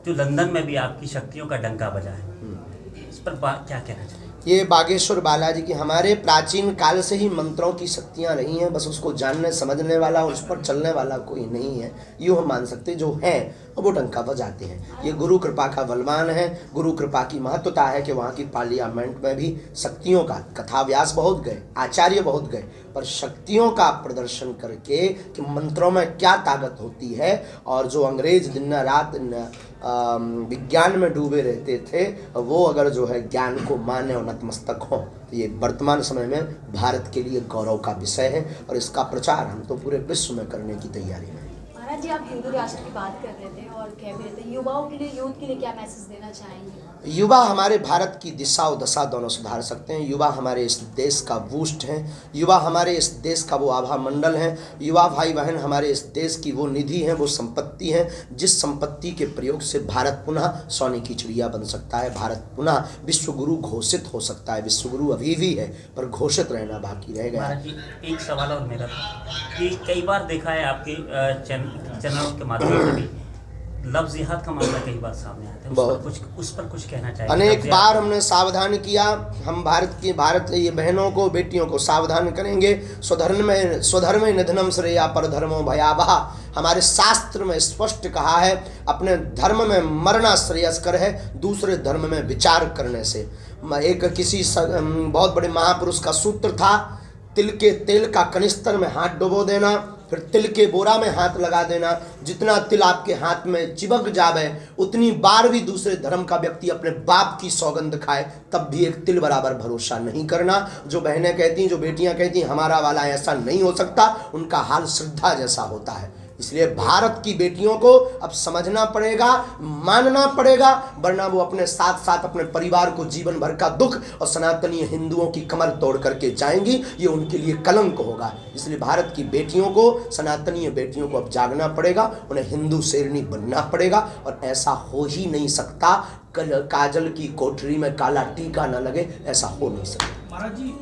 जो लंदन में भी आपकी शक्तियों का डंका बजा है, इस पर क्या कहना चाहिए? ये बागेश्वर बालाजी की हमारे प्राचीन काल से ही मंत्रों की शक्तियाँ रही हैं, बस उसको जानने समझने वाला, उस पर चलने वाला कोई नहीं है। यूँ हम मान सकते जो हैं वो डंका बजाते हैं। ये गुरु कृपा का बलवान है। गुरु कृपा की महत्वता है कि वहाँ की पार्लियामेंट में भी शक्तियों का कथाव्यास बहुत गए, आचार्य बहुत गए, पर शक्तियों का प्रदर्शन करके कि मंत्रों में क्या ताकत होती है। और जो अंग्रेज दिन रात विज्ञान में डूबे रहते थे, वो अगर जो है ज्ञान को माने और नतमस्तक हों, तो ये वर्तमान समय में भारत के लिए गौरव का विषय है। और इसका प्रचार हम तो पूरे विश्व में करने की तैयारी में। महाराज जी, आप हिंदू राष्ट्र की बात कर रहे थे और कह भी रहे थे, युवाओं के लिए, यूथ के लिए क्या मैसेज देना चाहेंगे? युवा हमारे भारत की दिशा और दशा दोनों सुधार सकते हैं। युवा हमारे इस देश का बूस्ट है। युवा हमारे इस देश का वो आभा मंडल है। युवा भाई बहन हमारे इस देश की वो निधि है, वो संपत्ति है, जिस संपत्ति के प्रयोग से भारत पुनः सोने की चिड़िया बन सकता है। भारत पुनः विश्वगुरु घोषित हो सकता है। विश्वगुरु अभी भी है, पर घोषित रहना बाकी रह गया। महाराज जी, एक सवाल और मेरा था कि कई बार देखा है आपके चैनलों के माध्यम से भी लफ्ज़ जिहाद का मामला कई बार सामने आता है, उस पर कुछ कहना चाहिए? अनेक बार हमने सावधान किया। हम भारत ये बहनों को, बेटियों को सावधान करेंगे। स्वधर्म निधनम श्रेया परधर्मो भयावह। हमारे शास्त्र में स्पष्ट कहा है, अपने धर्म में मरना श्रेयस्कर है दूसरे धर्म में विचार करने से। एक किसी बहुत बड़े महापुरुष का सूत्र था, तिल के तेल का कनिस्तर में हाथ डुबो देना, फिर तिल के बोरा में हाथ लगा देना। जितना तिल आपके हाथ में चिपक जावे, उतनी बार भी दूसरे धर्म का व्यक्ति अपने बाप की सौगंध खाए, तब भी एक तिल बराबर भरोसा नहीं करना। जो बहनें कहती, जो बेटियां कहती हमारा वाला ऐसा नहीं हो सकता, उनका हाल श्रद्धा जैसा होता है। इसलिए भारत की बेटियों को अब समझना पड़ेगा, मानना पड़ेगा, वरना वो अपने साथ साथ अपने परिवार को जीवन भर का दुख और सनातनी हिंदुओं की कमर तोड़ करके जाएंगी। ये उनके लिए कलंक होगा। इसलिए भारत की बेटियों को, सनातनी बेटियों को अब जागना पड़ेगा, उन्हें हिंदू शेरनी बनना पड़ेगा। और ऐसा हो ही नहीं सकता, काजल की कोठरी में काला टीका न लगे, ऐसा हो नहीं सकता। महाराज जी,